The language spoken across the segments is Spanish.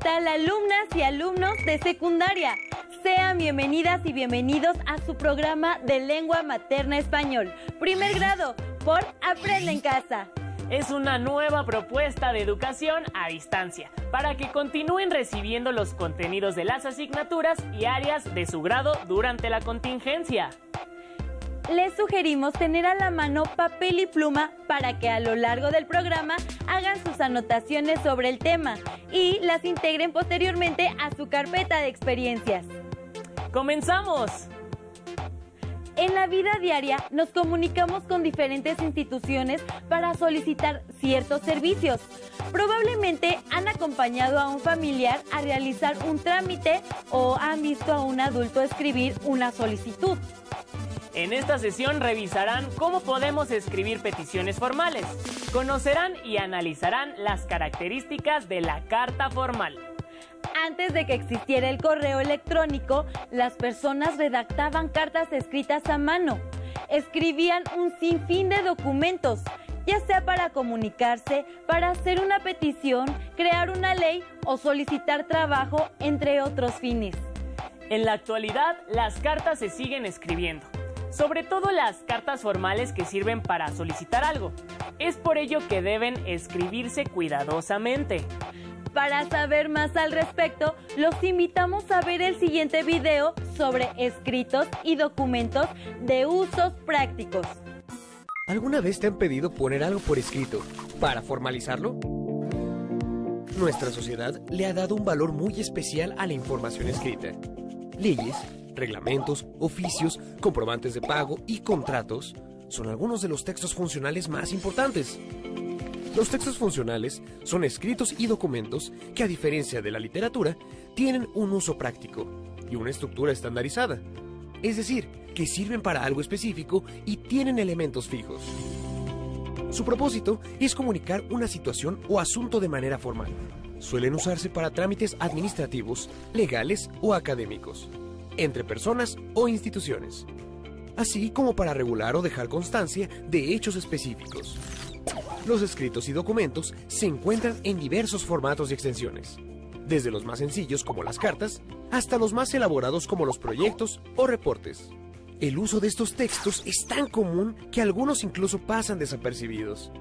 tal, alumnas y alumnos de secundaria? Sean bienvenidas y bienvenidos a su programa de lengua materna español, primer grado, por Aprende en Casa. Es una nueva propuesta de educación a distancia para que continúen recibiendo los contenidos de las asignaturas y áreas de su grado durante la contingencia. Les sugerimos tener a la mano papel y pluma para que a lo largo del programa hagan sus anotaciones sobre el tema y las integren posteriormente a su carpeta de experiencias. ¡Comenzamos! En la vida diaria nos comunicamos con diferentes instituciones para solicitar ciertos servicios. Probablemente han acompañado a un familiar a realizar un trámite o han visto a un adulto escribir una solicitud. En esta sesión revisarán cómo podemos escribir peticiones formales. Conocerán y analizarán las características de la carta formal. Antes de que existiera el correo electrónico, las personas redactaban cartas escritas a mano. Escribían un sinfín de documentos, ya sea para comunicarse, para hacer una petición, crear una ley o solicitar trabajo, entre otros fines. En la actualidad, las cartas se siguen escribiendo. Sobre todo las cartas formales que sirven para solicitar algo. Es por ello que deben escribirse cuidadosamente. Para saber más al respecto, los invitamos a ver el siguiente video sobre escritos y documentos de usos prácticos. ¿Alguna vez te han pedido poner algo por escrito para formalizarlo? Nuestra sociedad le ha dado un valor muy especial a la información escrita. Leyes, reglamentos, oficios, comprobantes de pago y contratos son algunos de los textos funcionales más importantes. Los textos funcionales son escritos y documentos que, a diferencia de la literatura, tienen un uso práctico y una estructura estandarizada. Es decir, que sirven para algo específico y tienen elementos fijos. Su propósito es comunicar una situación o asunto de manera formal. Suelen usarse para trámites administrativos, legales o académicos, entre personas o instituciones, así como para regular o dejar constancia de hechos específicos. Los escritos y documentos se encuentran en diversos formatos y extensiones, desde los más sencillos como las cartas, hasta los más elaborados como los proyectos o reportes. El uso de estos textos es tan común que algunos incluso pasan desapercibidos,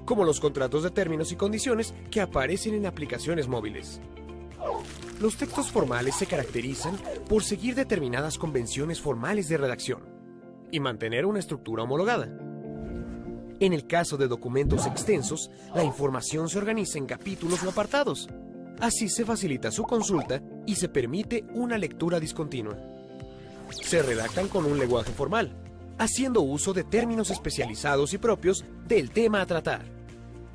como los contratos de términos y condiciones que aparecen en aplicaciones móviles. Los textos formales se caracterizan por seguir determinadas convenciones formales de redacción y mantener una estructura homologada. En el caso de documentos extensos, la información se organiza en capítulos o apartados. Así se facilita su consulta y se permite una lectura discontinua. Se redactan con un lenguaje formal, haciendo uso de términos especializados y propios del tema a tratar.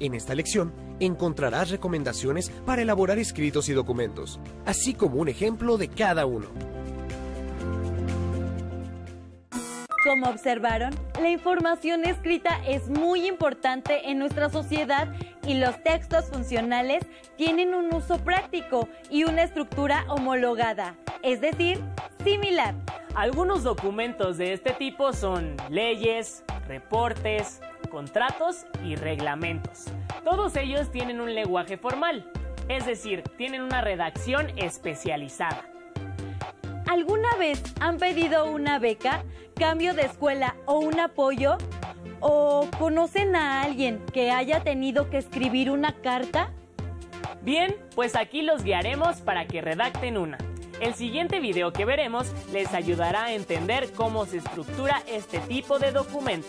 En esta lección encontrarás recomendaciones para elaborar escritos y documentos, así como un ejemplo de cada uno. Como observaron, la información escrita es muy importante en nuestra sociedad y los textos funcionales tienen un uso práctico y una estructura homologada, es decir, similar. Algunos documentos de este tipo son leyes, reportes, contratos y reglamentos. Todos ellos tienen un lenguaje formal, es decir, tienen una redacción especializada. ¿Alguna vez han pedido una beca, cambio de escuela o un apoyo? ¿O conocen a alguien que haya tenido que escribir una carta? Bien, pues aquí los guiaremos para que redacten una. El siguiente video que veremos les ayudará a entender cómo se estructura este tipo de documento.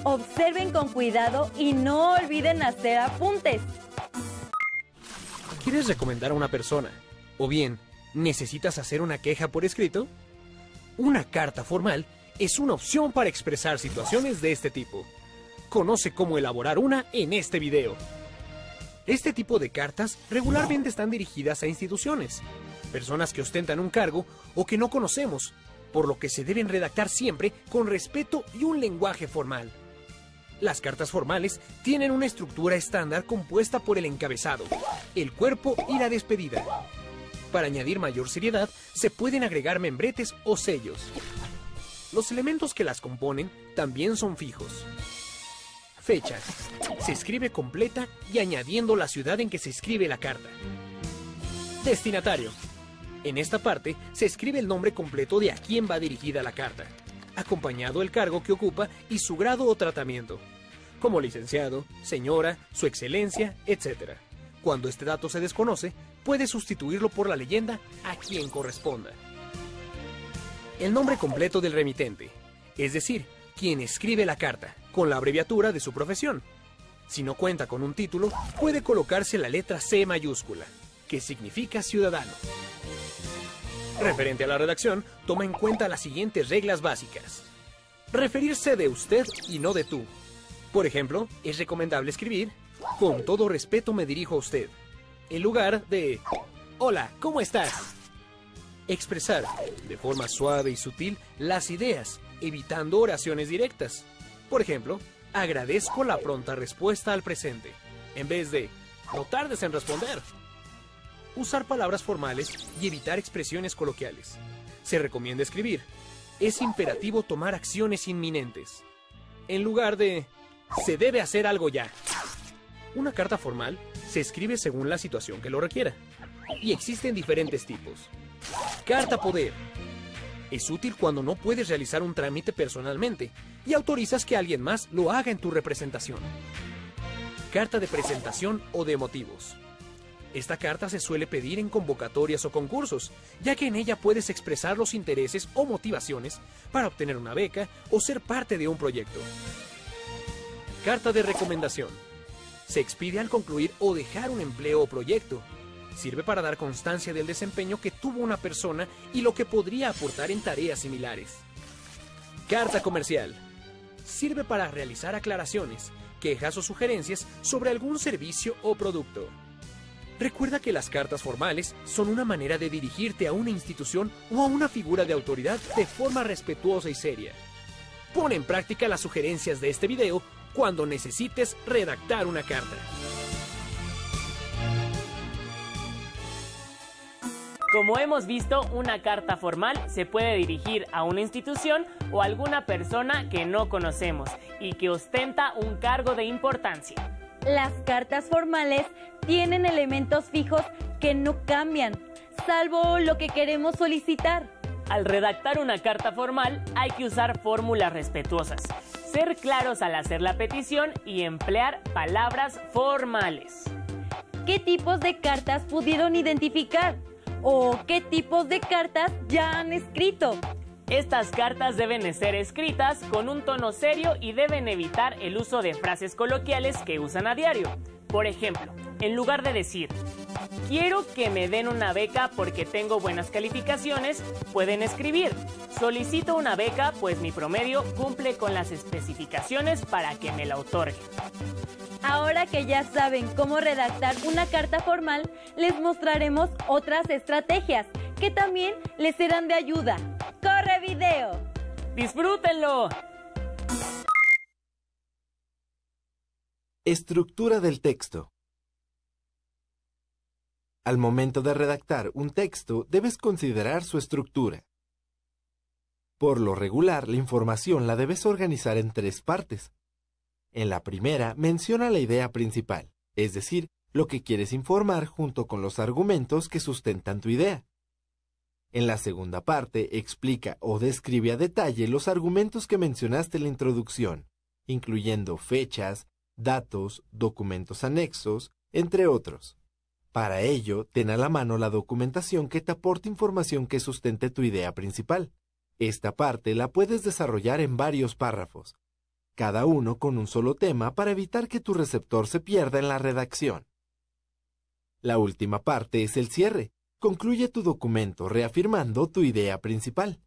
Observen con cuidado y no olviden hacer apuntes. ¿Quieres recomendar a una persona? O bien, ¿necesitas hacer una queja por escrito? Una carta formal es una opción para expresar situaciones de este tipo. Conoce cómo elaborar una en este video. Este tipo de cartas regularmente están dirigidas a instituciones, personas que ostentan un cargo o que no conocemos, por lo que se deben redactar siempre con respeto y un lenguaje formal. Las cartas formales tienen una estructura estándar compuesta por el encabezado, el cuerpo y la despedida. Para añadir mayor seriedad, se pueden agregar membretes o sellos. Los elementos que las componen también son fijos. Fecha. Se escribe completa y añadiendo la ciudad en que se escribe la carta. Destinatario. En esta parte se escribe el nombre completo de a quién va dirigida la carta, acompañado el cargo que ocupa y su grado o tratamiento, como licenciado, señora, su excelencia, etc. Cuando este dato se desconoce, puede sustituirlo por la leyenda a quien corresponda. El nombre completo del remitente, es decir, quien escribe la carta, con la abreviatura de su profesión. Si no cuenta con un título, puede colocarse la letra C mayúscula, que significa ciudadano. Referente a la redacción, toma en cuenta las siguientes reglas básicas. Referirse de usted y no de tú. Por ejemplo, es recomendable escribir: con todo respeto me dirijo a usted, en lugar de hola, ¿cómo estás? Expresar, de forma suave y sutil, las ideas, evitando oraciones directas. Por ejemplo, agradezco la pronta respuesta al presente, en vez de no tardes en responder. Usar palabras formales y evitar expresiones coloquiales. Se recomienda escribir: es imperativo tomar acciones inminentes, en lugar de se debe hacer algo ya. Una carta formal se escribe según la situación que lo requiera, y existen diferentes tipos. Carta poder. Es útil cuando no puedes realizar un trámite personalmente y autorizas que alguien más lo haga en tu representación. Carta de presentación o de motivos. Esta carta se suele pedir en convocatorias o concursos, ya que en ella puedes expresar los intereses o motivaciones para obtener una beca o ser parte de un proyecto. Carta de recomendación. Se expide al concluir o dejar un empleo o proyecto. Sirve para dar constancia del desempeño que tuvo una persona y lo que podría aportar en tareas similares. Carta comercial. Sirve para realizar aclaraciones, quejas o sugerencias sobre algún servicio o producto. Recuerda que las cartas formales son una manera de dirigirte a una institución o a una figura de autoridad de forma respetuosa y seria. Pon en práctica las sugerencias de este video cuando necesites redactar una carta. Como hemos visto, una carta formal se puede dirigir a una institución o a alguna persona que no conocemos y que ostenta un cargo de importancia. Las cartas formales tienen elementos fijos que no cambian, salvo lo que queremos solicitar. Al redactar una carta formal hay que usar fórmulas respetuosas, ser claros al hacer la petición y emplear palabras formales. ¿Qué tipos de cartas pudieron identificar? ¿O qué tipos de cartas ya han escrito? Estas cartas deben ser escritas con un tono serio y deben evitar el uso de frases coloquiales que usan a diario. Por ejemplo, en lugar de decir quiero que me den una beca porque tengo buenas calificaciones, pueden escribir solicito una beca pues mi promedio cumple con las especificaciones para que me la otorguen. Ahora que ya saben cómo redactar una carta formal, les mostraremos otras estrategias que también les serán de ayuda. ¡Corre video! ¡Disfrútenlo! Estructura del texto. Al momento de redactar un texto, debes considerar su estructura. Por lo regular, la información la debes organizar en 3 partes. En la primera, menciona la idea principal, es decir, lo que quieres informar junto con los argumentos que sustentan tu idea. En la segunda parte, explica o describe a detalle los argumentos que mencionaste en la introducción, incluyendo fechas, datos, documentos anexos, entre otros. Para ello, ten a la mano la documentación que te aporte información que sustente tu idea principal. Esta parte la puedes desarrollar en varios párrafos, cada uno con un solo tema para evitar que tu receptor se pierda en la redacción. La última parte es el cierre. Concluye tu documento reafirmando tu idea principal.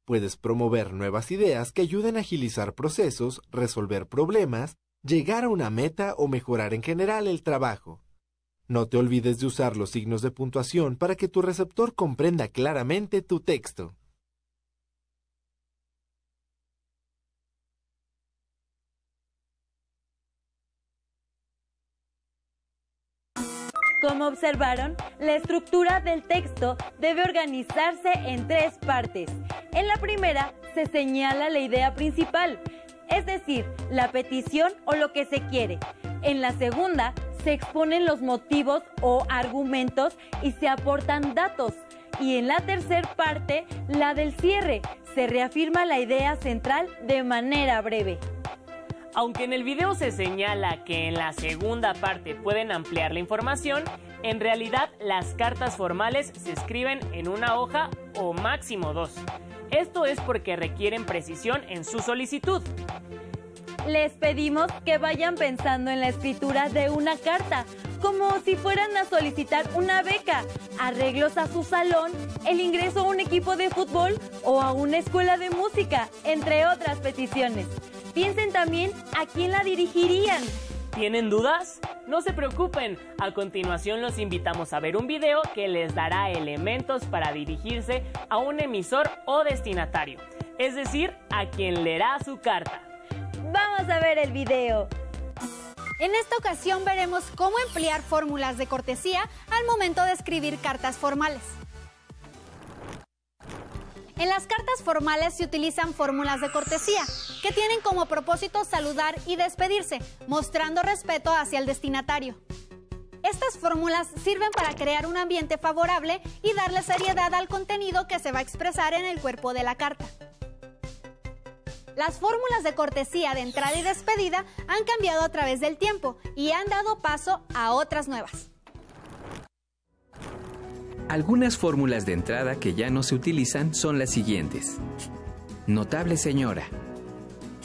Puedes promover nuevas ideas que ayuden a agilizar procesos, resolver problemas, llegar a una meta o mejorar en general el trabajo. No te olvides de usar los signos de puntuación para que tu receptor comprenda claramente tu texto. Como observaron, la estructura del texto debe organizarse en 3 partes. En la primera se señala la idea principal, es decir, la petición o lo que se quiere. En la segunda se exponen los motivos o argumentos y se aportan datos. Y en la tercera parte, la del cierre, se reafirma la idea central de manera breve. Aunque en el video se señala que en la segunda parte pueden ampliar la información, en realidad las cartas formales se escriben en una hoja o máximo 2. Esto es porque requieren precisión en su solicitud. Les pedimos que vayan pensando en la escritura de una carta, como si fueran a solicitar una beca, arreglos a su salón, el ingreso a un equipo de fútbol o a una escuela de música, entre otras peticiones. Piensen también a quién la dirigirían. ¿Tienen dudas? No se preocupen, a continuación los invitamos a ver un video que les dará elementos para dirigirse a un emisor o destinatario, es decir, a quien leerá su carta. ¡Vamos a ver el video! En esta ocasión veremos cómo emplear fórmulas de cortesía al momento de escribir cartas formales. En las cartas formales se utilizan fórmulas de cortesía, que tienen como propósito saludar y despedirse, mostrando respeto hacia el destinatario. Estas fórmulas sirven para crear un ambiente favorable y darle seriedad al contenido que se va a expresar en el cuerpo de la carta. Las fórmulas de cortesía de entrada y despedida han cambiado a través del tiempo y han dado paso a otras nuevas. Algunas fórmulas de entrada que ya no se utilizan son las siguientes: notable señora,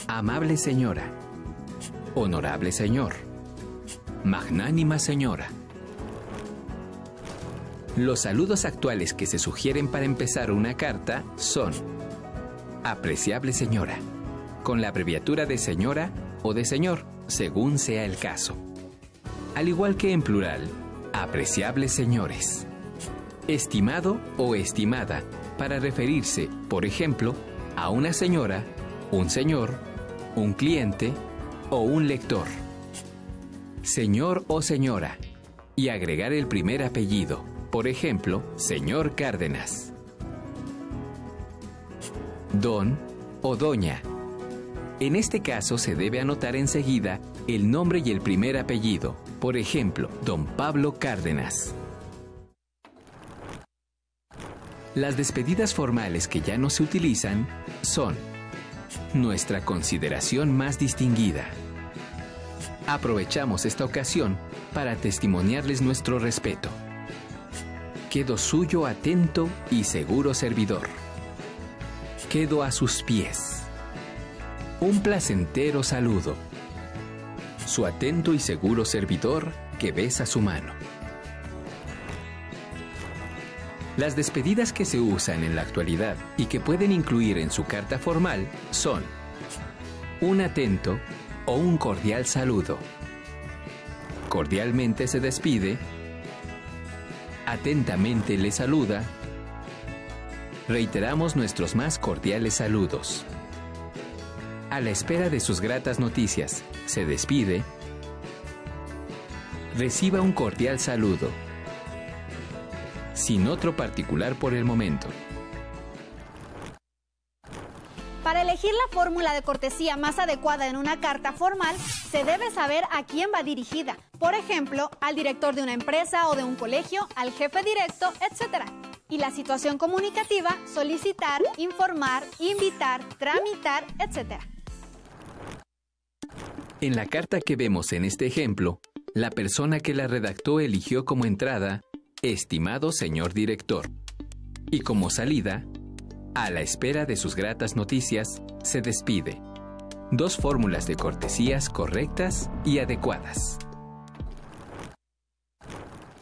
amable señora, honorable señor, magnánima señora. Los saludos actuales que se sugieren para empezar una carta son apreciable señora, con la abreviatura de señora o de señor, según sea el caso. Al igual que en plural, apreciables señores. Estimado o estimada, para referirse, por ejemplo, a una señora, un señor, un cliente o un lector. Señor o señora, y agregar el primer apellido, por ejemplo, señor Cárdenas. Don o doña. En este caso se debe anotar enseguida el nombre y el primer apellido, por ejemplo, don Pablo Cárdenas. Las despedidas formales que ya no se utilizan son nuestra consideración más distinguida. Aprovechamos esta ocasión para testimoniarles nuestro respeto. Quedo suyo atento y seguro servidor. Quedo a sus pies. Un placentero saludo. Su atento y seguro servidor que besa su mano. Las despedidas que se usan en la actualidad y que pueden incluir en su carta formal son un atento o un cordial saludo. Cordialmente se despide. Atentamente le saluda. Reiteramos nuestros más cordiales saludos. A la espera de sus gratas noticias, se despide. Reciba un cordial saludo. Sin otro particular por el momento. Para elegir la fórmula de cortesía más adecuada en una carta formal, se debe saber a quién va dirigida. Por ejemplo, al director de una empresa o de un colegio, al jefe directo, etc. Y la situación comunicativa, solicitar, informar, invitar, tramitar, etc. En la carta que vemos en este ejemplo, la persona que la redactó eligió como entrada estimado señor director, y como salida, a la espera de sus gratas noticias, se despide. Dos fórmulas de cortesías correctas y adecuadas.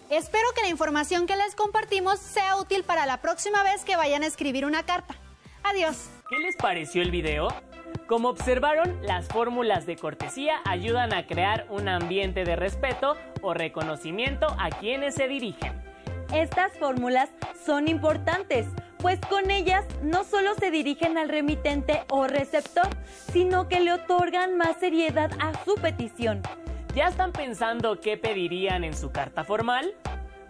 Espero que la información que les compartimos sea útil para la próxima vez que vayan a escribir una carta. Adiós. ¿Qué les pareció el video? Como observaron, las fórmulas de cortesía ayudan a crear un ambiente de respeto o reconocimiento a quienes se dirigen. Estas fórmulas son importantes, pues con ellas no solo se dirigen al remitente o receptor, sino que le otorgan más seriedad a su petición. ¿Ya están pensando qué pedirían en su carta formal?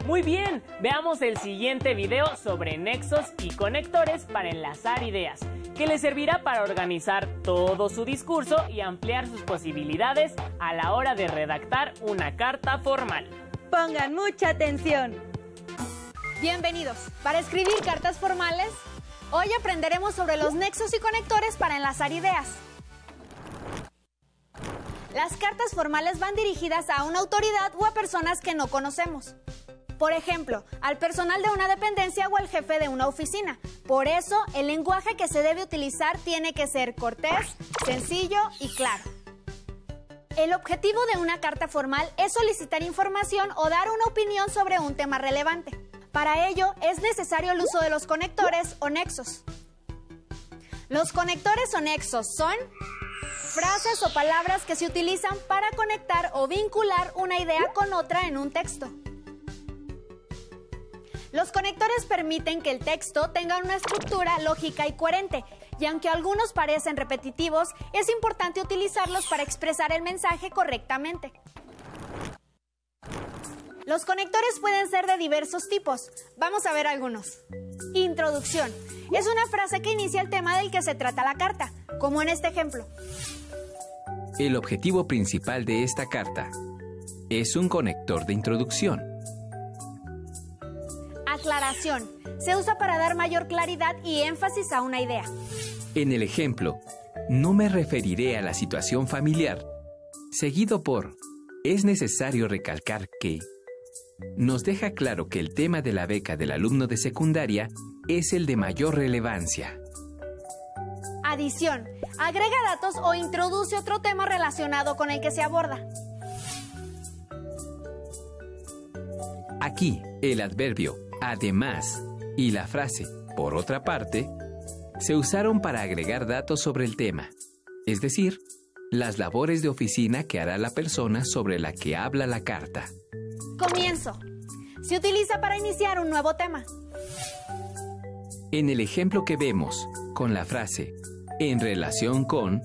Muy bien, veamos el siguiente video sobre nexos y conectores para enlazar ideas. que le servirá para organizar todo su discurso y ampliar sus posibilidades a la hora de redactar una carta formal. Pongan mucha atención. Bienvenidos. Para escribir cartas formales, hoy aprenderemos sobre los nexos y conectores para enlazar ideas. Las cartas formales van dirigidas a una autoridad o a personas que no conocemos. Por ejemplo, al personal de una dependencia o al jefe de una oficina. Por eso, el lenguaje que se debe utilizar tiene que ser cortés, sencillo y claro. El objetivo de una carta formal es solicitar información o dar una opinión sobre un tema relevante. Para ello, es necesario el uso de los conectores o nexos. Los conectores o nexos son frases o palabras que se utilizan para conectar o vincular una idea con otra en un texto. Los conectores permiten que el texto tenga una estructura lógica y coherente, y aunque algunos parecen repetitivos, es importante utilizarlos para expresar el mensaje correctamente. Los conectores pueden ser de diversos tipos. Vamos a ver algunos. Introducción. Es una frase que inicia el tema del que se trata la carta, como en este ejemplo. El objetivo principal de esta carta es un conector de introducción. Aclaración. Se usa para dar mayor claridad y énfasis a una idea. En el ejemplo, no me referiré a la situación familiar, seguido por es necesario recalcar que nos deja claro que el tema de la beca del alumno de secundaria es el de mayor relevancia. Adición. Agrega datos o introduce otro tema relacionado con el que se aborda. Aquí, el adverbio además y la frase por otra parte se usaron para agregar datos sobre el tema, es decir, las labores de oficina que hará la persona sobre la que habla la carta. Comienzo. Se utiliza para iniciar un nuevo tema. En el ejemplo que vemos, con la frase en relación con,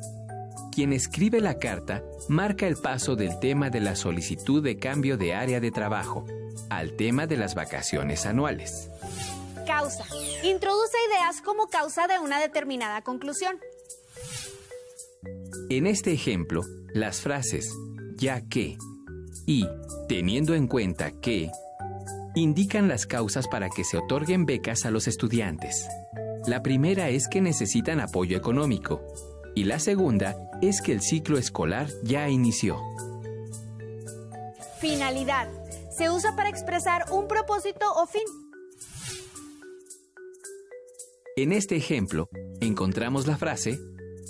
quien escribe la carta marca el paso del tema de la solicitud de cambio de área de trabajo al tema de las vacaciones anuales. Causa. Introduce ideas como causa de una determinada conclusión. En este ejemplo, las frases ya que y teniendo en cuenta que indican las causas para que se otorguen becas a los estudiantes. La primera es que necesitan apoyo económico y la segunda es que el ciclo escolar ya inició. Finalidad. Se usa para expresar un propósito o fin. En este ejemplo, encontramos la frase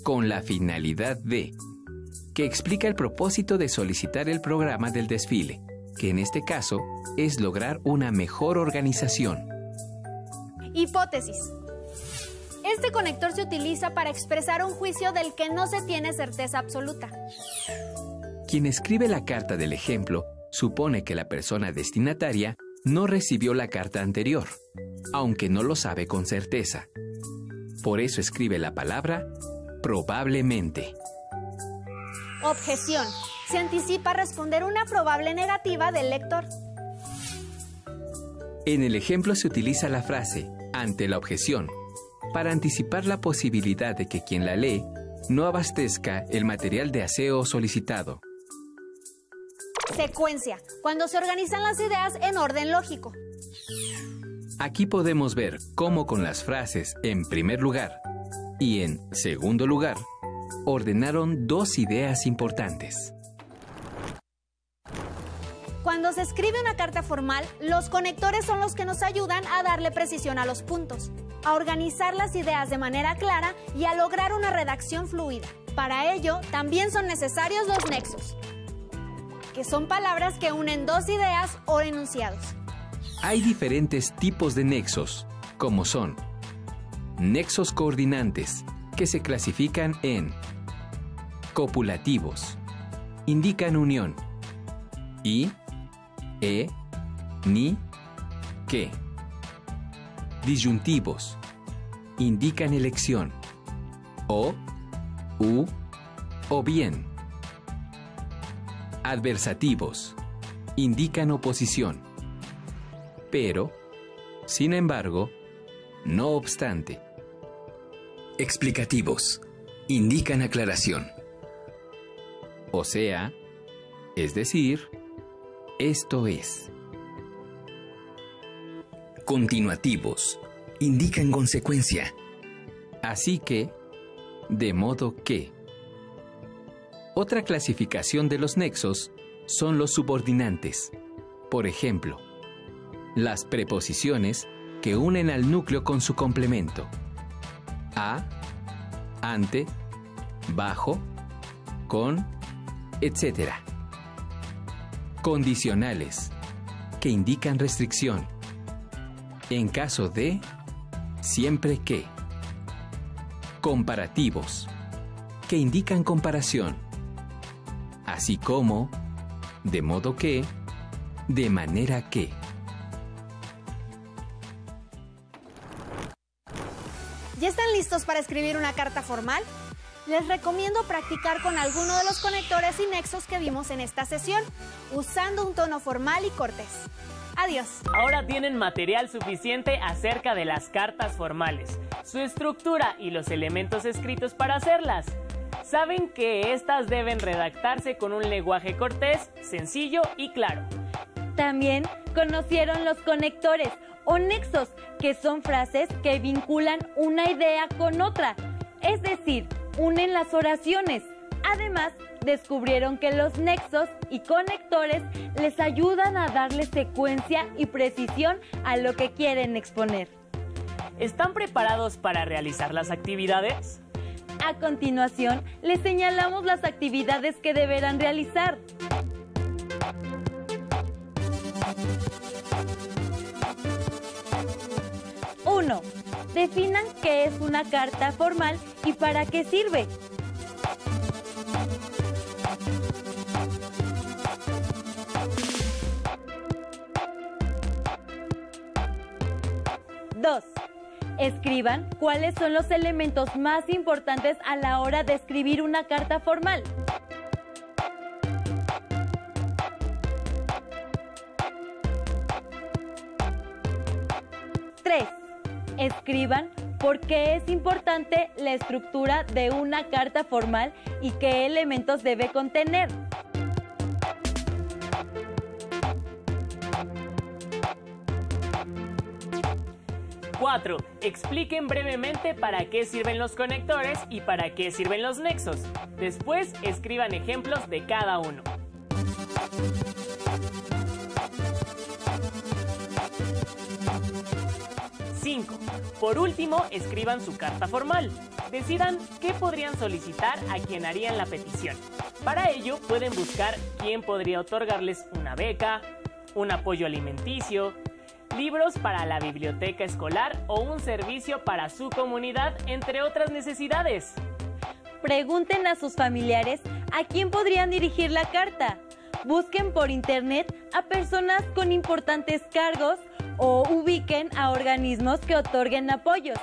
con la finalidad de, que explica el propósito de solicitar el programa del desfile, que en este caso es lograr una mejor organización. Hipótesis. Este conector se utiliza para expresar un juicio del que no se tiene certeza absoluta. Quien escribe la carta del ejemplo supone que la persona destinataria no recibió la carta anterior, aunque no lo sabe con certeza. Por eso escribe la palabra probablemente. Objeción. Se anticipa responder una probable negativa del lector. En el ejemplo se utiliza la frase ante la objeción para anticipar la posibilidad de que quien la lee no abastezca el material de aseo solicitado. Secuencia. Cuando se organizan las ideas en orden lógico. Aquí podemos ver cómo con las frases en primer lugar y en segundo lugar ordenaron dos ideas importantes. Cuando se escribe una carta formal, los conectores son los que nos ayudan a darle precisión a los puntos, a organizar las ideas de manera clara y a lograr una redacción fluida. Para ello, también son necesarios los nexos, que son palabras que unen dos ideas o enunciados. Hay diferentes tipos de nexos, como son nexos coordinantes, que se clasifican en copulativos, indican unión, y, ni, que. Disyuntivos, indican elección, o, u, o bien. Adversativos, indican oposición, pero, sin embargo, no obstante. Explicativos. Indican aclaración. O sea, es decir, esto es. Continuativos. Indican consecuencia. Así que, de modo que. Otra clasificación de los nexos son los subordinantes. Por ejemplo, las preposiciones que unen al núcleo con su complemento. A, ante, bajo, con, etc. Condicionales, que indican restricción. En caso de, siempre que. Comparativos, que indican comparación. Así como, de modo que, de manera que. ¿Ya están listos para escribir una carta formal? Les recomiendo practicar con alguno de los conectores y nexos que vimos en esta sesión, usando un tono formal y cortés. Adiós. Ahora tienen material suficiente acerca de las cartas formales, su estructura y los elementos escritos para hacerlas. Saben que estas deben redactarse con un lenguaje cortés, sencillo y claro. También conocieron los conectores o nexos, que son frases que vinculan una idea con otra, es decir, unen las oraciones. Además, descubrieron que los nexos y conectores les ayudan a darle secuencia y precisión a lo que quieren exponer. ¿Están preparados para realizar las actividades? A continuación, les señalamos las actividades que deberán realizar. Uno. Definan qué es una carta formal y para qué sirve. 2. Escriban cuáles son los elementos más importantes a la hora de escribir una carta formal. 3. Escriban por qué es importante la estructura de una carta formal y qué elementos debe contener. 4. Expliquen brevemente para qué sirven los conectores y para qué sirven los nexos. Después, escriban ejemplos de cada uno. 5. Por último, escriban su carta formal. Decidan qué podrían solicitar a quien harían la petición. Para ello, pueden buscar quién podría otorgarles una beca, un apoyo alimenticio, libros para la biblioteca escolar o un servicio para su comunidad, entre otras necesidades. Pregunten a sus familiares a quién podrían dirigir la carta. Busquen por internet a personas con importantes cargos o ubiquen a organismos que otorguen apoyos.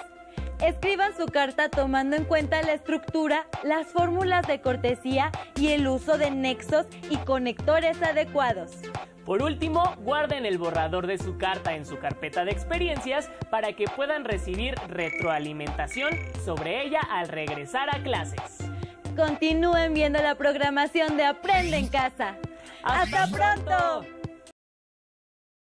Escriban su carta tomando en cuenta la estructura, las fórmulas de cortesía y el uso de nexos y conectores adecuados. Por último, guarden el borrador de su carta en su carpeta de experiencias para que puedan recibir retroalimentación sobre ella al regresar a clases. Continúen viendo la programación de Aprende en Casa. ¡Hasta pronto!